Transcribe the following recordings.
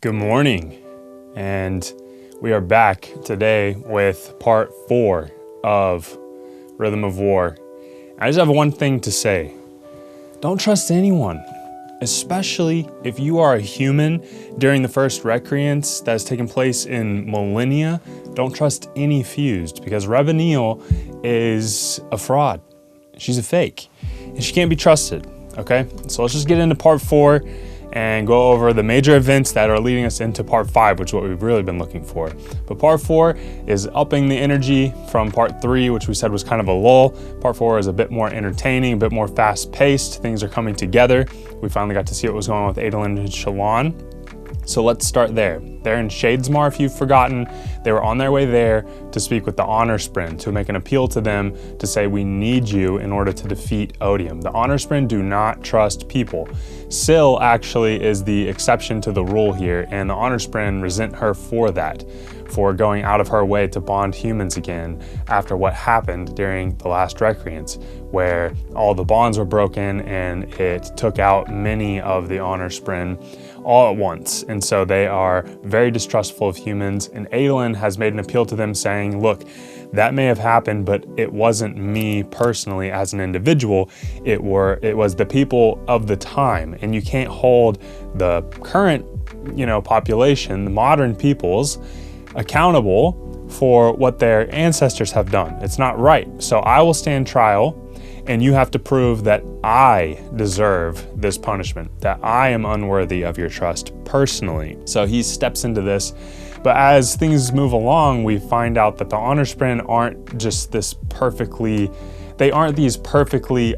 Good morning, and we are back today with part 4 of Rhythm of War. I just have one thing to say. Don't trust anyone, especially if you are a human during the first recreance that has taken place in millennia. Don't trust any fused, because Revanil is a fraud. She's a fake, and she can't be trusted, okay? So let's just get into part 4 and go over the major events that are leading us into part 5, which is what we've really been looking for. But part 4 is upping the energy from part 3, which we said was kind of a lull. Part 4 is a bit more entertaining, a bit more fast-paced. Things are coming together. We finally got to see what was going on with Adolin and Shallan. So let's start there. They're in Shadesmar, if you've forgotten. They were on their way there to speak with the Honor Sprint, to make an appeal to them to say, we need you in order to defeat Odium. The Honor Sprint do not trust people. Syl actually is the exception to the rule here, and the Honor Sprint resent her for that, for going out of her way to bond humans again after what happened during the last recreance, where all the bonds were broken and it took out many of the Honor Sprint all at once. And so they are very distrustful of humans, and Adolin has made an appeal to them saying, look, that may have happened, but it wasn't me personally as an individual. It was the people of the time, and you can't hold the current, population, the modern peoples, accountable for what their ancestors have done. It's not right. So I will stand trial, and you have to prove that I deserve this punishment, that I am unworthy of your trust personally. So he steps into this. But as things move along, we find out that the Honor Sprint aren't just these perfectly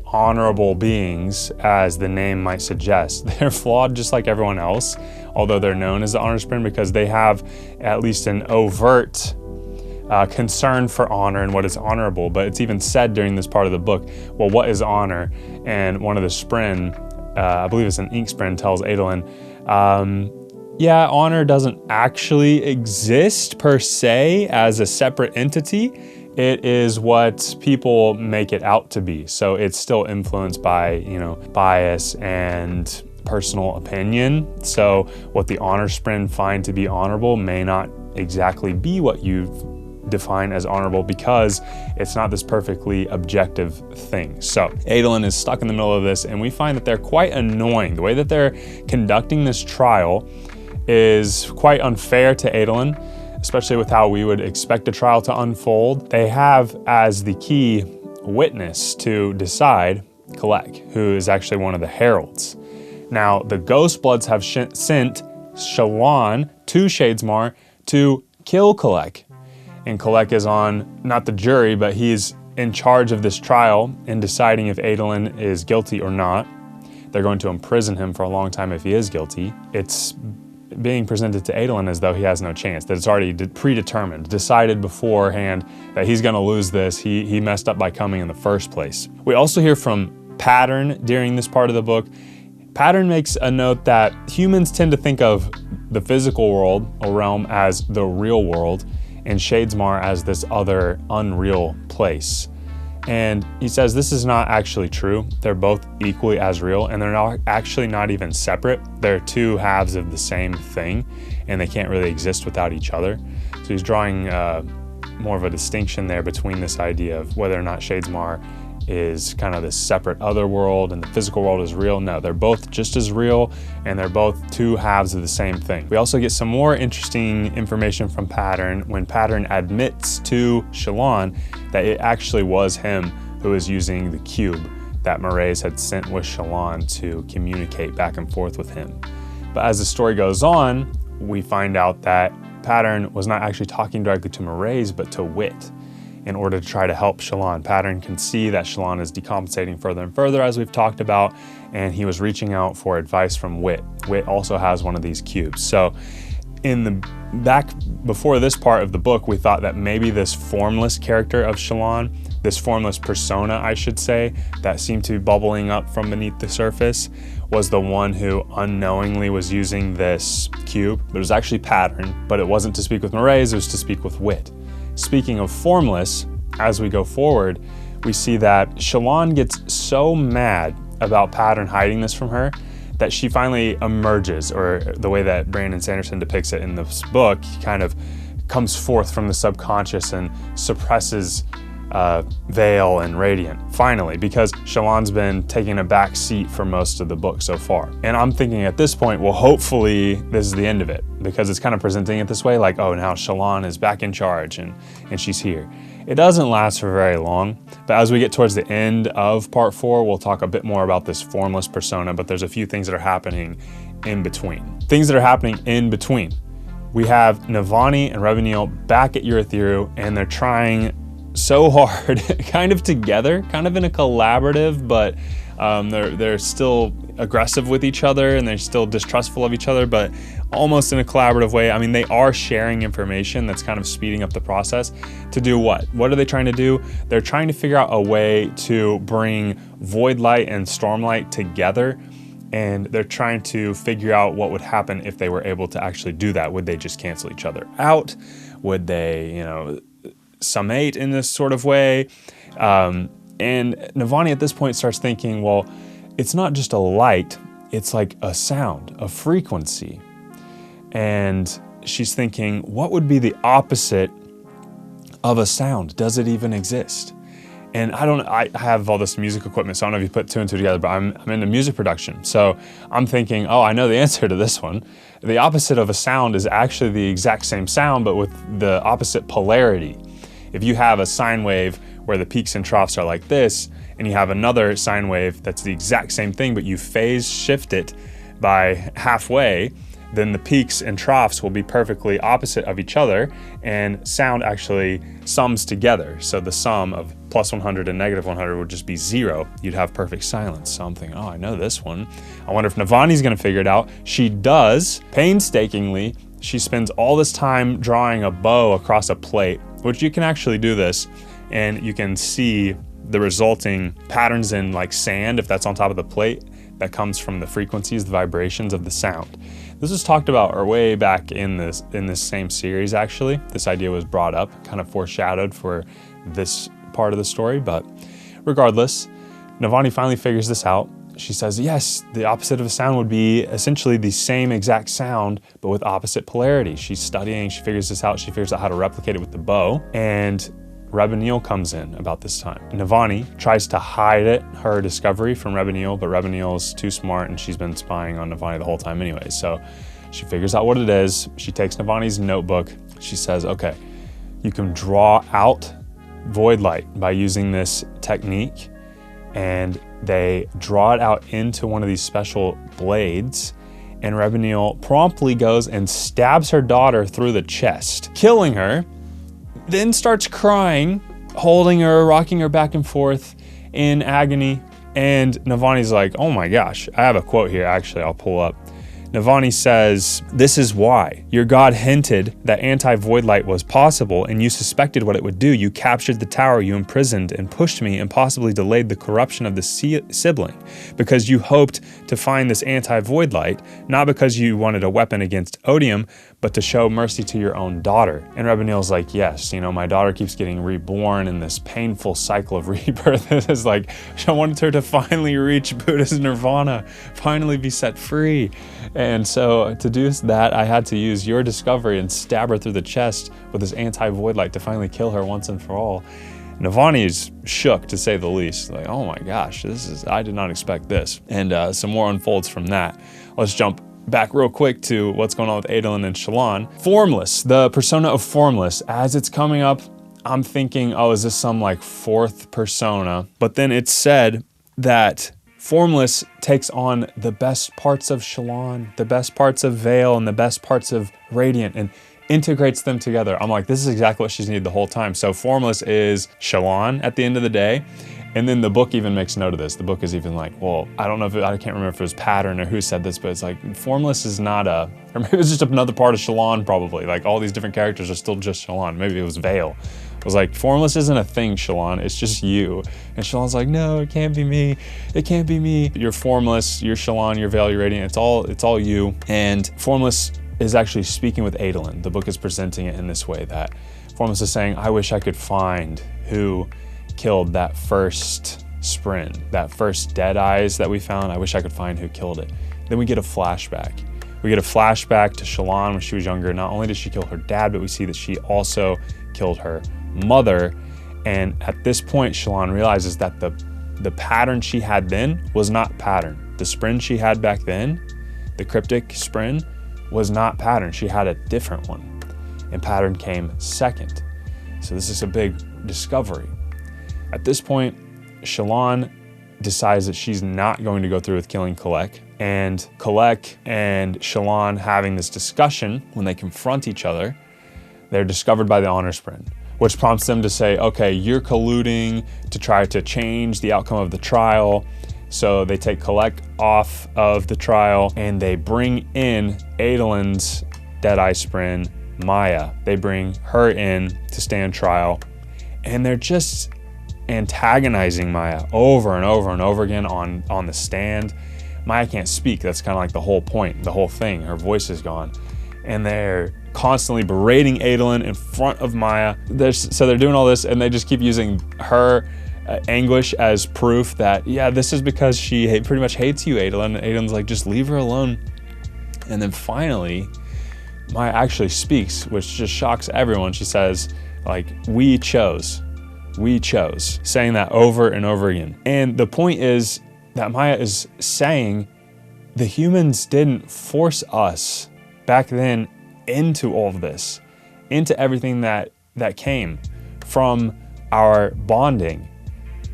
honorable beings, as the name might suggest. They're flawed just like everyone else, although they're known as the Honor Sprint because they have at least an overt concern for honor and what is honorable. But it's even said during this part of the book, well, what is honor? And one of the Spren, I believe it's an Ink Spren, tells Adolin, yeah, honor doesn't actually exist per se as a separate entity. It is what people make it out to be. So it's still influenced by, bias and personal opinion. So what the Honor Spren find to be honorable may not exactly be what you define as honorable, because it's not this perfectly objective thing. So Adolin is stuck in the middle of this, and we find that they're quite annoying. The way that they're conducting this trial is quite unfair to Adolin, especially with how we would expect a trial to unfold. They have as the key witness to decide Kalek, who is actually one of the heralds. Now, the Ghostbloods have sent Shallan to Shadesmar to kill Kalek. And Kalek is on, not the jury, but he's in charge of this trial in deciding if Adolin is guilty or not. They're going to imprison him for a long time if he is guilty. It's being presented to Adolin as though he has no chance, that it's already predetermined, decided beforehand that he's gonna lose this. He messed up by coming in the first place. We also hear from Pattern during this part of the book. Pattern makes a note that humans tend to think of the physical world or realm as the real world, and Shadesmar as this other unreal place. And he says this is not actually true. They're both equally as real, and they're not even separate. They're two halves of the same thing, and they can't really exist without each other. So he's drawing more of a distinction there between this idea of whether or not Shadesmar is kind of this separate other world and the physical world is real. No, they're both just as real, and they're both two halves of the same thing. We also get some more interesting information from Pattern when Pattern admits to Shallan that it actually was him who was using the cube that Mraize had sent with Shallan to communicate back and forth with him. But as the story goes on, we find out that Pattern was not actually talking directly to Mraize, but to Wit, in order to try to help Shallan. Pattern can see that Shallan is decompensating further and further, as we've talked about, and he was reaching out for advice from Wit. Wit also has one of these cubes. So in the back before this part of the book, we thought that maybe this formless character of Shallan, this formless persona, I should say, that seemed to be bubbling up from beneath the surface, was the one who unknowingly was using this cube. It was actually Pattern, but it wasn't to speak with Mraize, it was to speak with Wit. Speaking of formless, as we go forward, we see that Shallan gets so mad about Pattern hiding this from her that she finally emerges, or the way that Brandon Sanderson depicts it in this book, he kind of comes forth from the subconscious and suppresses Veil and Radiant, finally, because Shallan's been taking a back seat for most of the book so far. And I'm thinking at this point, well, hopefully this is the end of it, because it's kind of presenting it this way, like, oh, now Shallan is back in charge and she's here. It doesn't last for very long, but as we get towards the end of part 4, we'll talk a bit more about this formless persona, but there's a few things that are happening in between. Things that are happening in between. We have Navani and Revanil back at Urithiru, and they're trying so hard, kind of together, kind of in a collaborative, but they're still aggressive with each other and they're still distrustful of each other, but almost in a collaborative way. I mean, they are sharing information that's kind of speeding up the process to do what? What are they trying to do? They're trying to figure out a way to bring Void Light and Stormlight together, and they're trying to figure out what would happen if they were able to actually do that. Would they just cancel each other out? Would they, summate in this sort of way? And Navani at this point starts thinking, well, it's not just a light, it's like a sound, a frequency. And she's thinking, what would be the opposite of a sound? Does it even exist? And I have all this music equipment, so I don't know if you put 2 and 2 together, but I'm into music production. So I'm thinking, oh, I know the answer to this one. The opposite of a sound is actually the exact same sound, but with the opposite polarity. If you have a sine wave where the peaks and troughs are like this, and you have another sine wave that's the exact same thing, but you phase shift it by halfway, then the peaks and troughs will be perfectly opposite of each other, and sound actually sums together. So the sum of plus 100 and negative 100 would just be 0. You'd have perfect silence. So I'm thinking, oh, I know this one. I wonder if Navani's gonna figure it out. She does, painstakingly. She spends all this time drawing a bow across a plate, which you can actually do this, and you can see the resulting patterns in like sand, if that's on top of the plate, that comes from the frequencies, the vibrations of the sound. This was talked about way back in this same series, actually. This idea was brought up, kind of foreshadowed for this part of the story, but regardless, Navani finally figures this out. She says, yes, the opposite of a sound would be essentially the same exact sound, but with opposite polarity. She's studying, she figures this out, she figures out how to replicate it with the bow, and Revanil comes in about this time. Navani tries to hide her discovery from Revanil, but Revanil's too smart and she's been spying on Navani the whole time anyway. So she figures out what it is. She takes Navani's notebook. She says, okay, you can draw out Void Light by using this technique, and they draw it out into one of these special blades, and Revanil promptly goes and stabs her daughter through the chest, killing her, then starts crying, holding her, rocking her back and forth in agony. And Navani's like, oh my gosh, I have a quote here, actually, I'll pull up. Navani says, this is why. Your God hinted that anti-void light was possible, and you suspected what it would do. You captured the tower, you imprisoned and pushed me, and possibly delayed the corruption of the sibling, because you hoped to find this anti-void light, not because you wanted a weapon against odium, but to show mercy to your own daughter. And Revanil's like, yes, my daughter keeps getting reborn in this painful cycle of rebirth. This is like, I wanted her to finally reach Buddha's nirvana, finally be set free. And so to do that, I had to use your discovery and stab her through the chest with this anti-void light to finally kill her once and for all. Navani is shook, to say the least. Like, oh my gosh, I did not expect this. And some more unfolds from that. Let's jump back real quick to what's going on with Adolin and Shallan. Formless, the persona of Formless, as it's coming up, I'm thinking, oh, is this some like 4th persona? But then it's said that Formless takes on the best parts of Shallan, the best parts of Veil, and the best parts of Radiant, and integrates them together. I'm like, this is exactly what she's needed the whole time. So Formless is Shallan at the end of the day. And then the book even makes note of this. The book is even like, well, I don't know if I can't remember if it was Pattern or who said this, but it's like, Formless is not or maybe it was just another part of Shallan probably. Like all these different characters are still just Shallan. Maybe it was Veil. It was like, Formless isn't a thing, Shallan, it's just you. And Shallan's like, no, it can't be me. It can't be me. You're Formless, you're Shallan, you're Veil, you're Radiant. It's all you. And Formless is actually speaking with Adolin. The book is presenting it in this way, that Formless is saying, I wish I could find who killed that first Spren, that first Dead Eyes that we found. I wish I could find who killed it. then we get a flashback. We get a flashback to Shallan when she was younger. Not only did she kill her dad, but we see that she also killed her mother. And at this point, Shallan realizes that the pattern she had then was not pattern. The Spren she had back then, the cryptic Spren, was not pattern. She had a different one, and pattern came second. So this is a big discovery. At this point, Shallan decides that she's not going to go through with killing Kalek, and Kalek and Shallan having this discussion when they confront each other, they're discovered by the Honor Spren, which prompts them to say, okay, you're colluding to try to change the outcome of the trial. So they take Kalek off of the trial and they bring in Adolin's Deadeye Spren, Maya. They bring her in to stand trial, and they're just antagonizing Maya over and over and over again on the stand. Maya can't speak. That's kind of like the whole point, the whole thing. Her voice is gone. And they're constantly berating Adolin in front of Maya. So they're doing all this, and they just keep using her anguish as proof that, yeah, this is because she pretty much hates you, Adolin. And Adolin's like, just leave her alone. And then finally, Maya actually speaks, which just shocks everyone. She says, like, we chose, saying that over and over again. And the point is that Maya is saying the humans didn't force us back then into all of this, into everything that came from our bonding.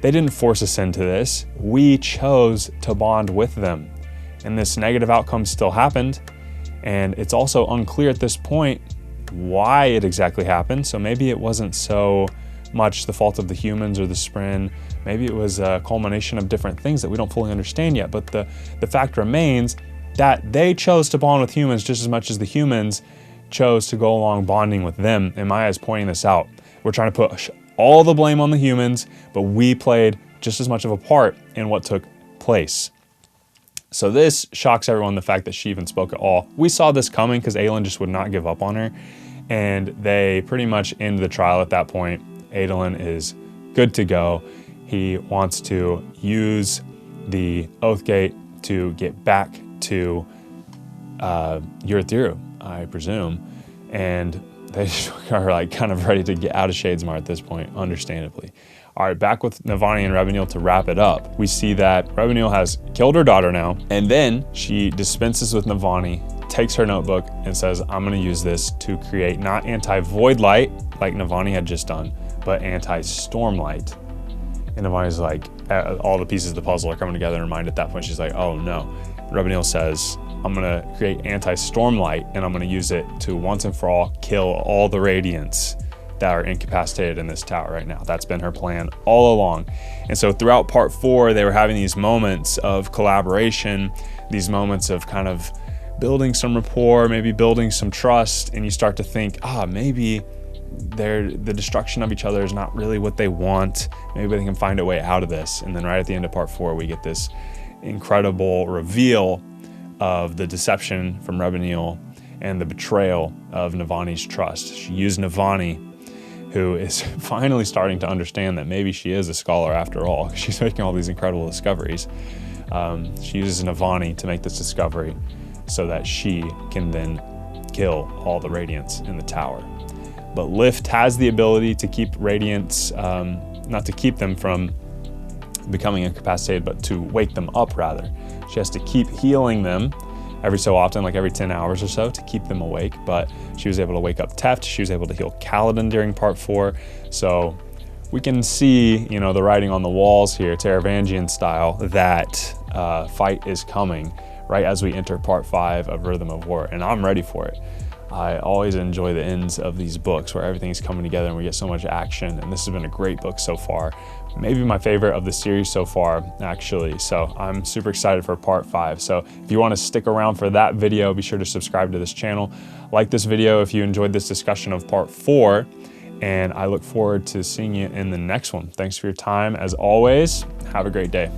They didn't force us into this. We chose to bond with them. And this negative outcome still happened. And it's also unclear at this point why it exactly happened. So maybe it wasn't so much the fault of the humans or the Spren. Maybe it was a culmination of different things that we don't fully understand yet. But the fact remains that they chose to bond with humans just as much as the humans chose to go along bonding with them. And Maya is pointing this out. We're trying to put all the blame on the humans, but we played just as much of a part in what took place. So this shocks everyone, the fact that she even spoke at all. We saw this coming because Adolin just would not give up on her. And they pretty much end the trial at that point. Adolin is good to go. He wants to use the Oathgate to get back to Urithiru, I presume. And they are like kind of ready to get out of Shadesmar at this point, understandably. All right, back with Navani and Rebaniel to wrap it up. We see that Rebaniel has killed her daughter now, and then she dispenses with Navani, takes her notebook, and says, I'm gonna use this to create not anti-void light, like Navani had just done, but anti-storm light. And Navani's like, all the pieces of the puzzle are coming together in her mind at that point. She's like, oh no. Rebaniel says, I'm gonna create anti-storm light, and I'm gonna use it to once and for all kill all the Radiants that are incapacitated in this tower right now. That's been her plan all along. And so throughout part 4, they were having these moments of collaboration, these moments of kind of building some rapport, maybe building some trust, and you start to think, maybe the destruction of each other is not really what they want. Maybe they can find a way out of this. And then right at the end of part 4, we get this incredible reveal of the deception from Rebaniel and the betrayal of Navani's trust. She used Navani, who is finally starting to understand that maybe she is a scholar after all. She's making all these incredible discoveries. She uses Navani to make this discovery so that she can then kill all the Radiants in the tower. But Lift has the ability to keep Radiants, not to keep them from becoming incapacitated, but to wake them up rather. She has to keep healing them every so often, like every 10 hours or so, to keep them awake. But she was able to wake up Teft. She was able to heal Kaladin during part 4. So we can see, the writing on the walls here, Taravangian style, that fight is coming right as we enter part 5 of Rhythm of War. And I'm ready for it. I always enjoy the ends of these books where everything's coming together and we get so much action. And this has been a great book so far. Maybe my favorite of the series so far, actually. So I'm super excited for part 5. So if you want to stick around for that video, be sure to subscribe to this channel. Like this video if you enjoyed this discussion of part 4. And I look forward to seeing you in the next one. Thanks for your time. As always, have a great day.